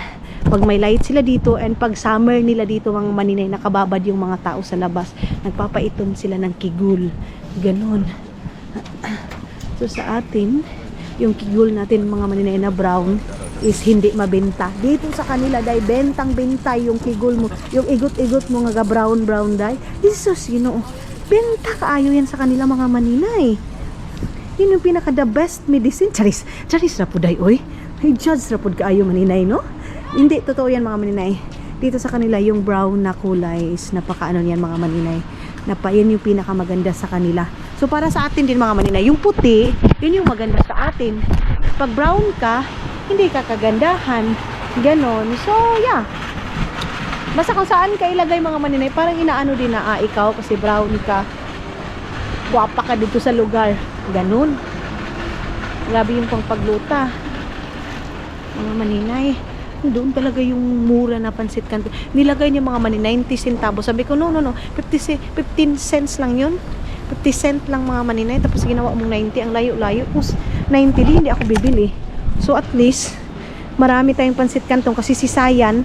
pag may light sila dito and pag summer nila dito mga maninay, nakababad yung mga tao sa labas. Nagpapaiton sila ng kigul. Ganon. So sa atin, yung kigul natin mga maninay na brown is hindi mabenta. Dito sa kanila dahil bentang-benta yung kigul mo, yung igot-igot mo nga brown dahil. Jesus, Ginoo. Benta kaayo yan sa kanila mga maninay. Yun yung pinaka the best medicine. Charis ra po day oy. Ay judge ra po kaayo maninay no? Hindi totoo yan mga maninay. Dito sa kanila yung brown na kulay is napakaano yan mga maninay. Yan yung pinakamaganda sa kanila. So para sa atin din mga maninay, yung puti, yun yung maganda sa atin. Pag brown ka, hindi ka kagandahan. Ganon. So, yeah. Basta kung saan ka ilagay mga maninay, parang inaano din na, ikaw kasi brown ka. Guwapa ka dito sa lugar. Ganon. Grabe yung pang pagluta. Mga maninay. Doon talaga yung mura na Pansit Canton. Nilagay niya mga maninay, 90 centavos. Sabi ko, no. 15 cents lang yun. 50 cent lang mga maninay. Tapos ginawa mong 90. Ang layo-layo. Tapos 90 din, hindi ako bibili. So at least, marami tayong Pansit Canton kasi si Sayan,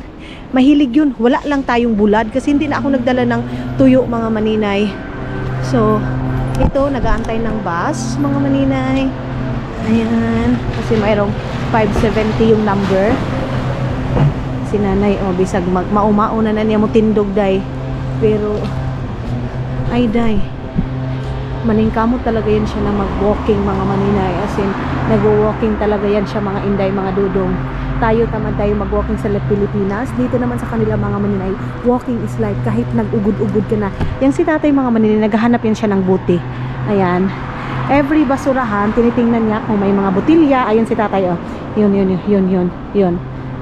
mahilig yun. Wala lang tayong bulad kasi hindi na ako nagdala ng tuyo mga maninay. So, ito, nag-aantay ng bus mga maninay. Ayan. Kasi mayroong 570 yung number. Si nanay, bisag maumao na niya mo tindog day. Pero, ay day. Maningkamot talaga yan siya na mag-walking mga maninay. As in, nag-walking talaga yan siya mga inday, mga dudong. Tayo tamad tayo mag-walking sa Pilipinas. Dito naman sa kanila mga maninay, walking is life. Kahit nag-ugod-ugod ka na. Yang si tatay mga maninay, naghahanap yan siya ng buti. Ayan. Every basurahan, tinitingnan niya kung may mga botilya. Ayan si tatay, Yun.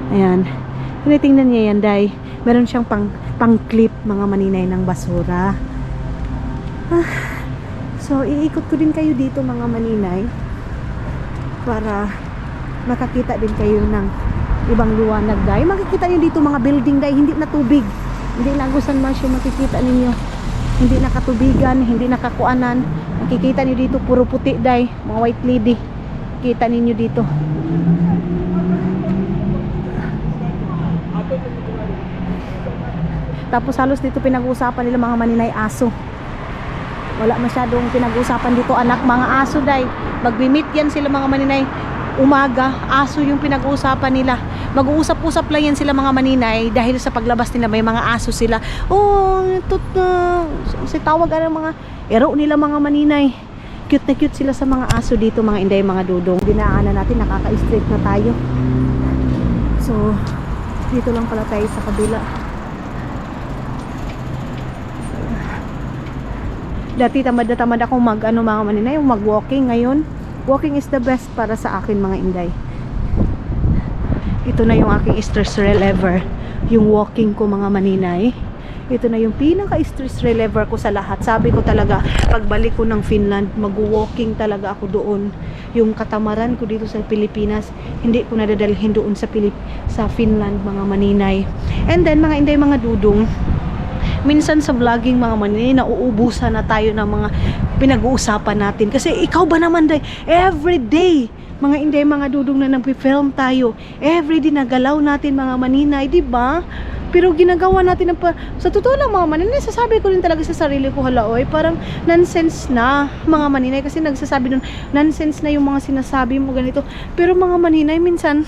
Ayan. Tinitingnan niya yan, day. Meron siyang pang-clip mga maninay ng basura. So, iikot ko din kayo dito mga maninay para makakita din kayo ng ibang liwanag day. Makikita niyo dito mga building day, hindi na tubig. Hindi na Agusan Masyo makikita ninyo. Hindi nakatubigan, hindi nakakuanan. Makikita niyo dito puro puti day, mga white lady. Kita ninyo dito. Tapos halos dito pinag-uusapan nila mga maninay aso. Wala masyadong pinag-usapan dito anak, mga aso day. Magbi-meet yan sila mga maninay umaga, aso yung pinag-uusapan nila. Mag-uusap-usap lang yan sila mga maninay dahil sa paglabas nila may mga aso sila. Si tawag mga ero nila mga maninay. Cute na cute sila sa mga aso dito mga inday, mga dudong. Dinaanan natin, nakaka-straight na tayo. So, dito lang pala tayo sa kabila. Dati tamad ako mga maninay, mag-walking. Ngayon, walking is the best para sa akin mga inday. Ito na yung aking stress reliever, yung walking ko mga maninay. Ito na yung pinaka-stress reliever ko sa lahat. Sabi ko talaga, pagbalik ko ng Finland, mag-walking talaga ako doon. Yung katamaran ko dito sa Pilipinas, hindi ko nadadalhin doon sa Finland, mga maninay. And then, mga inday, mga dudong, minsan sa vlogging, mga maninay, nauubusan na tayo ng mga pinag-uusapan natin. Kasi ikaw ba naman, day, everyday, mga inday, mga dudong na nag-film tayo, everyday nagalaw natin, mga maninay, di ba? Pero ginagawa natin sa totoo lang, mga maninay, sasabi ko rin talaga sa sarili ko, hala, oy, parang nonsense na, mga maninay, kasi nagsasabi nun, nonsense na yung mga sinasabi mo, ganito. Pero mga maninay, minsan,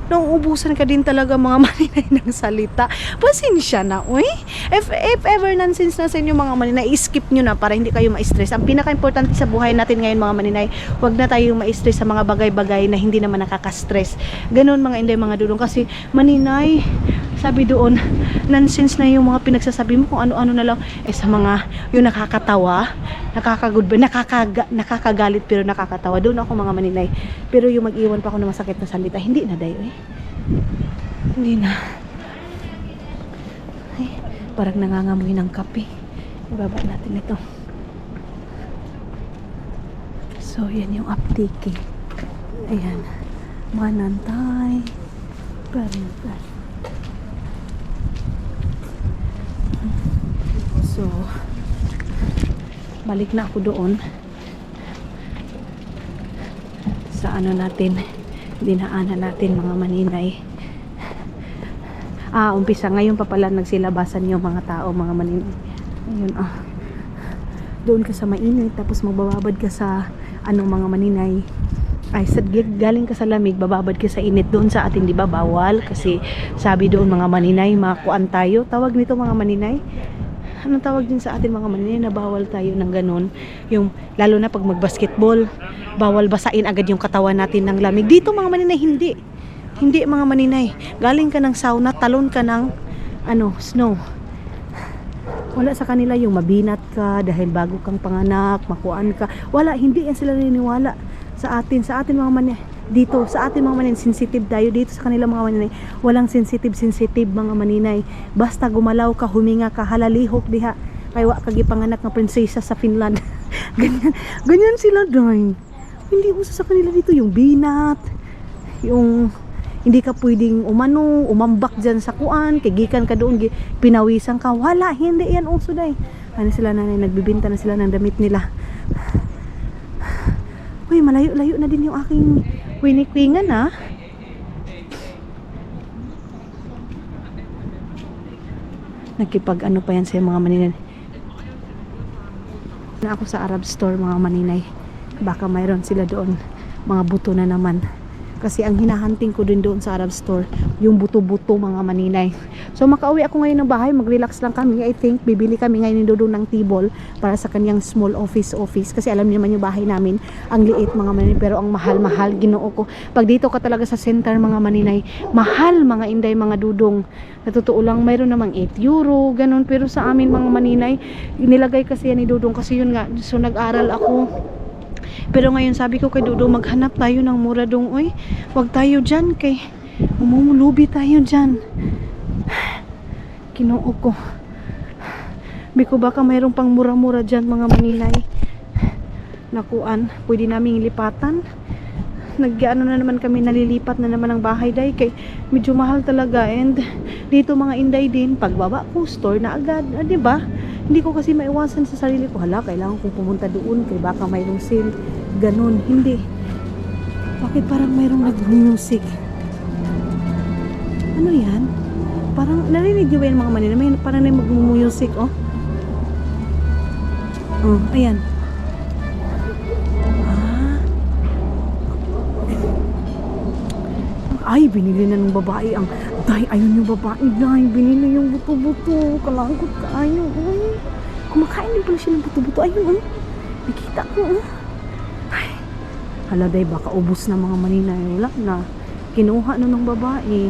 nauubusan ka din talaga, mga maninay, ng salita. Pasensya na, oy. If ever nonsense na sa inyo, mga maninay, skip nyo na para hindi kayo ma-stress. Ang pinaka-importante sa buhay natin ngayon, mga maninay, wag na tayong ma-stress sa mga bagay-bagay na hindi naman nakaka-stress. Ganun, mga inday, mga dudong. Kasi, maninay, sabi doon, nonsense na yung mga pinagsasabi mo kung ano-ano na lang. Sa mga, yung nakakatawa, nakakagalit pero nakakatawa. Doon ako, mga maninay. Pero yung mag-iwan pa ako ng masakit na salita, hindi na, dayo, eh. Hindi na. Ay, parang nangangamoy ng kape. Ibaba natin ito. So, yan yung aptiki. Ayan. Manantay. Parintay. So, balik na ako doon sa ano natin, dinaanan natin, mga maninay. Umpisa ngayon pa pala nagsilabasan yung mga tao, mga maninay. Ayun, doon ka sa mainit, tapos magbababad ka sa mga maninay. Galing ka sa lamig, bababad ka sa init. Doon sa atin, di ba, bawal, kasi sabi doon, mga maninay, makuan tayo, tawag nito, mga maninay. Anong tawag din sa atin, mga maninay, na bawal tayo ng ganun. Yung, lalo na pag magbasketball, bawal basain agad yung katawan natin ng lamig. Dito, mga maninay, hindi. Hindi, mga maninay. Galing ka ng sauna, talon ka ng snow. Wala sa kanila yung mabinat ka dahil bago kang panganak, makuan ka. Wala, hindi yan sila naniniwala sa atin. Sa atin, mga maninay. Dito, sa atin, mga maninay, sensitive tayo. Dito sa kanila, mga maninay, walang sensitive, mga maninay. Basta gumalaw ka, huminga ka, halalihok diha. Kaya wak kagipanganak ng prinsesa sa Finland. ganyan sila, doy. Hindi uso sa kanila dito yung binat, yung hindi ka pwedeng umambak dyan sa kuan, kigikan ka doon, pinawisan ka. Wala, hindi yan uso, day. Ano sila, nanay, nagbibinta na sila ng damit nila. Uy, malayo-layo na din yung aking winikwingan, ha. Nagkipag pa yan sa mga maninay. Na ako sa Arab store, mga maninay. Baka mayroon sila doon, mga buto na naman. Kasi ang hinahunting ko din doon sa Arab store, yung buto-buto, mga maninay. So makauwi ako ngayon ng bahay, mag-relax lang kami. I think bibili kami ngayon doon ng table para sa kanyang small office. Kasi alam niyo naman yung bahay namin, ang liit, mga maninay, pero ang mahal-mahal, Ginoo ko. Pag dito ka talaga sa center, mga maninay, mahal, mga inday, mga dudong. Sa totoo lang, mayroon namang 8 euro, ganun. Pero sa amin, mga maninay, nilagay kasi yan ni Dudong, kasi yun nga, so nag-aral ako. Pero ngayon sabi ko kay Dudo, maghanap tayo ng mura dong, oy. Wag tayo dyan, kay umulubi tayo dyan. Ginoo ko. Biko, baka mayroong pang mura-mura dyan, mga maninay. Nakuan, pwede naming lipatan. Na naman kami, nalilipat na naman ang bahay, day, kay medyo mahal talaga. And dito, mga inday din, pagbaba ko, store na agad, di ba? Hindi ko kasi maiwasan sa sarili ko, hala, kailangan kong pumunta doon, kay baka mayroong sale, ganun. Hindi. Bakit parang mayroong nag-music? Ano yan? Parang, narinig nyo ba yan, mga manila? May parang na mag-music, oh. Oh, ayan. Ay, binili na ng babae ang ayun yung babae, binili yung buto-buto, kalangkot ka, ayun, ay, kumakain din pala siya ng buto-buto, ayun, nakita ko, ay, hala, day, baka ubos na, mga maninay, wala na, kinuha na ng babae,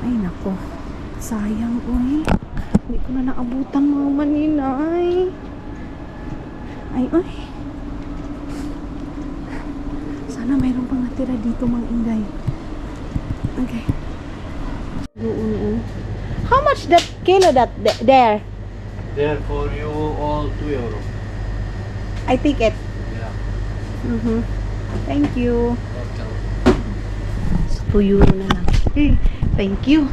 ay, nako, sayang, hindi ko na naabutan, mga maninay, ay, sana mayroon pang natira dito, mga inday. Okay. How much much that kilo that there? There for you all 2 euro. I take it. Yeah. Thank you. 2 euro na lang. Hey, thank you.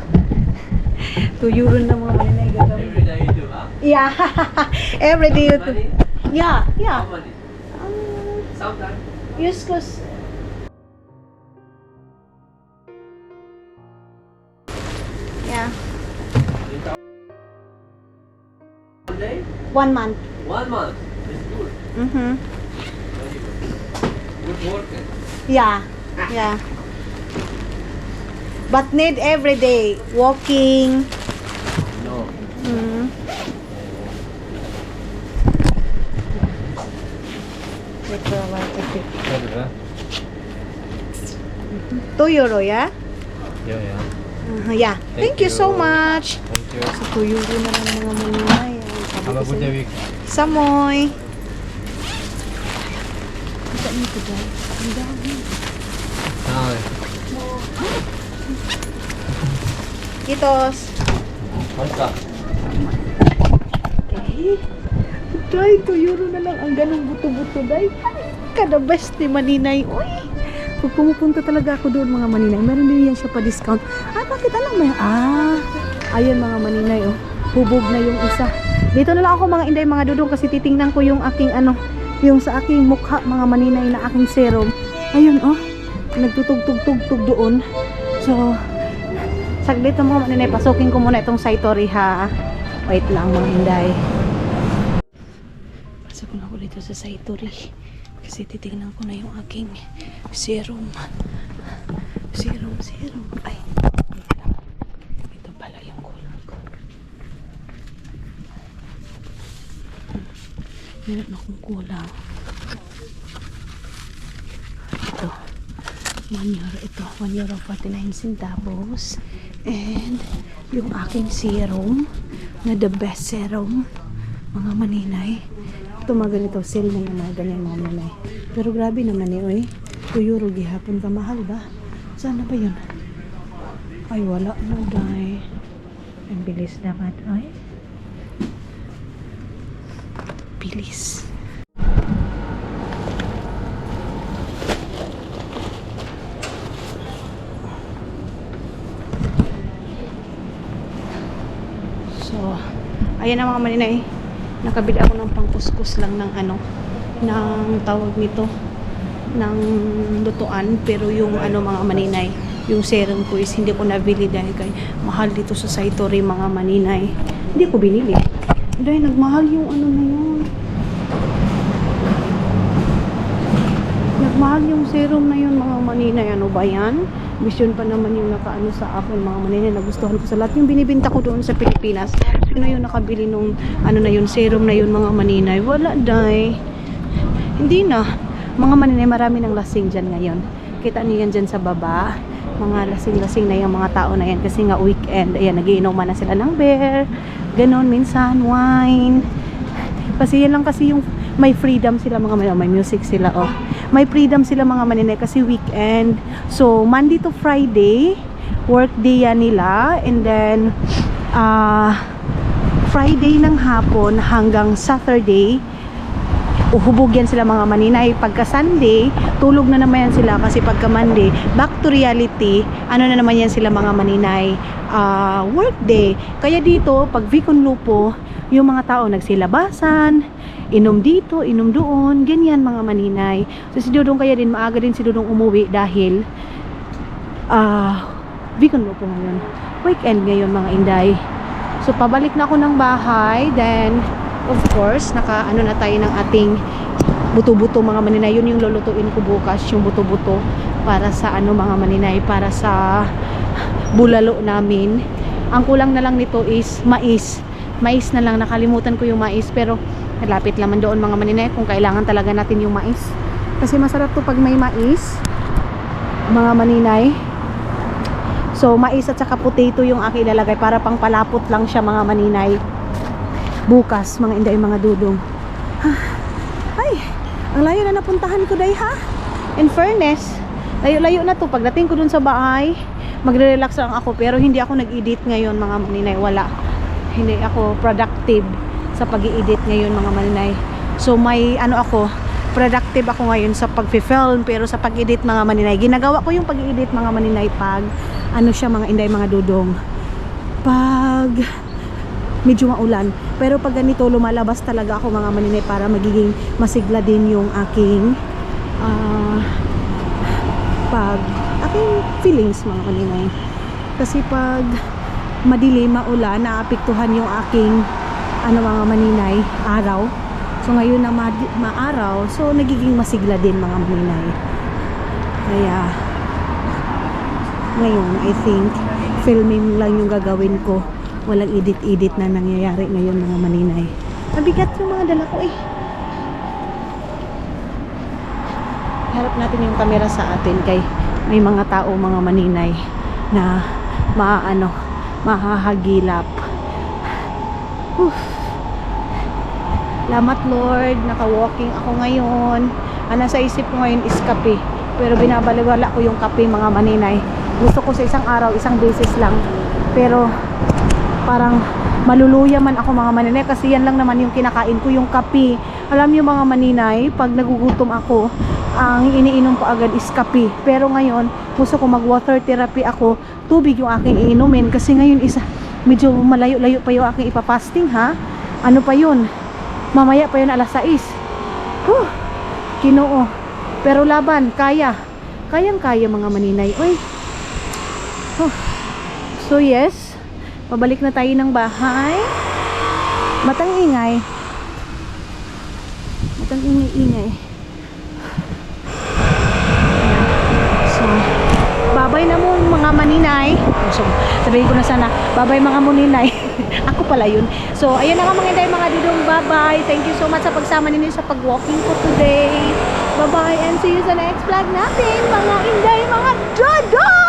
2 euro na mga maninay gagawin. Every day you do, huh? Yeah. Every day you Money? Yeah, yeah. How many? Um, Sometimes. use cause yeah, One day? 1 month. 1 month. It's good. Mm-hmm. Very good. Good work. Eh? Yeah, yeah. But need every day walking. No. Mm. Ito, Sorry, huh? 2 euro, yeah? Yeah, yeah. Yeah. Thank you so much. Thank you. So, 2 euro na lang mga maninay. Have a good week. Samoy. Kita nito dyan. Ang dami. Hi. Kitos. Basta. Okay. Day, 2 euro na lang ang ganong buto-buto, day. Kada best ni maninay. Uy! Pag pumupunta talaga ako doon, mga maninay, meron din yan siya pa-discount. Bakit alam mo yan? Ayan mga maninay, oh. Hubog na yung isa. Dito na lang ako mga inday, mga dudong, kasi titingnan ko yung aking yung sa aking mukha, mga maninay, na aking serum. Ayun, oh. Nagtutug-tug-tug doon. So, saglit na mga maninay, pasukin ko muna itong Satori, ha. Wait lang mga inday. Pasok na ako dito sa Satori. Kasi titignan ko na yung aking serum. Serum. Ay, wait lang. Ito pala yung kulang ko. Meron akong kulang. Ito. 1 euro ito. 1 euro 49 centavos. And yung aking serum na the best serum, mga maninay. Ito mga ganito, sale na yung mga ganyan mga maninay. Pero grabe naman eh, oy. 2 euro gihapon ka, mahal ba? Saan na ba yun? Ay, wala na, day. Ang bilis naman, oy. Bilis. So, ayan na mga maninay. Nakabili ako ng pangkuskus lang ng ng tawag nito, ng lutuan. Pero yung mga maninay, yung serum ko is hindi ko nabili dahil kay mahal dito sa Satori mga maninay. Hindi ko binili. Dahil nagmahal yung na yun. Nagmahal yung serum na yun mga maninay. Ano ba yan? Vision pa naman yung nakaano sa akin mga maninay. Nagustuhan ko sa lahat. Yung binibinta ko doon sa Pilipinas. Yun na yung nakabili nung na yun, serum na yun mga maninay. Wala day. Hindi na. Mga maninay, marami ng lasing dyan ngayon. Kita niyo yan dyan sa baba. Mga lasing-lasing na yung mga tao na yan. Kasi nga weekend. Ayan, nagiinuman na sila ng beer. Ganon, minsan, wine. Kasi yan lang kasi yung may freedom sila mga maninay. May music sila, oh. May freedom sila mga maninay kasi weekend. So, Monday to Friday, work day yan nila. And then, Friday ng hapon hanggang Saturday, uhubog yan sila mga maninay. Pagka Sunday, tulog na naman yan sila kasi pagka Monday, back to reality, na naman yan sila mga maninay, work day. Kaya dito, pag Vicon Lupo, yung mga tao nagsilabasan, inom dito, inom doon, ganyan mga maninay. So si Dudong kaya din, maaga din si Dudong umuwi dahil Vicon Lupo ngayon. Weekend ngayon mga inday. So pabalik na ako ng bahay, then of course, na tayo ng ating buto-buto mga maninay. Yun yung lulutuin ko bukas, yung buto-buto para sa mga maninay, para sa bulalo namin. Ang kulang na lang nito is mais. Mais na lang, nakalimutan ko yung mais, pero malapit naman doon mga maninay kung kailangan talaga natin yung mais. Kasi masarap to pag may mais, mga maninay. So mais at saka potato yung aking ilalagay para pang palapot lang siya mga maninay. Bukas mga inday mga dudong. Ay, ang layo na napuntahan ko day ha. In fairness, layo-layo na to. Pagdating ko dun sa bahay, magre-relax lang ako, pero hindi ako nag-edit ngayon mga maninay, wala. Hindi ako productive sa pag-i-edit ngayon mga maninay. So may ano ako, productive ako ngayon sa pag-film, pero sa pag-edit mga maninay, ginagawa ko yung pag-edit mga maninay pag ano siya mga inday mga dudong, pag medyo maulan. Pero pag ganito lumalabas talaga ako mga maninay para magiging masigla din yung aking pag aking feelings mga maninay. Kasi pag madilim, maulan, naapektuhan yung aking ano mga maninay, araw. So ngayon na maaraw, so nagiging masigla din mga maninay. Kaya ngayon I think filming lang yung gagawin ko. Walang edit-edit na nangyayari ngayon mga maninay. Mabigat yung mga dala ko eh. Harap natin yung camera sa atin kay may mga tao mga maninay na mahahagilap. Salamat Lord, naka-walking ako ngayon. Ang nasa isip ko ngayon is kape. Pero binabaliwala ko yung kape mga maninay. Gusto ko sa isang araw, isang beses lang. Pero parang maluluya man ako mga maninay kasi yan lang naman yung kinakain ko, yung kape. Alam niyo mga maninay, pag nagugutom ako, ang iniinom ko agad is kape. Pero ngayon, gusto ko mag-water therapy ako. Tubig yung aking iinumin kasi ngayon medyo malayo-layo pa yung aking ipapasting ha. Ano pa yun? Mamaya pa yun alas 6. Kinoo. Pero laban, kaya. Kayang-kaya mga maninay. Uy. So yes, pabalik na tayo ng bahay. Matang ingay. Matang ingay-ingay. So, babay na mo mga maninay. So, sabihin ko na sana, babay mga maninay. Ako pala yun. So, ayun na nga mga inday, mga dudong, bye-bye. Thank you so much sa pagsama ninyo sa pag-walking ko today. Bye-bye and see you sa next vlog natin, mga inday, mga dudong!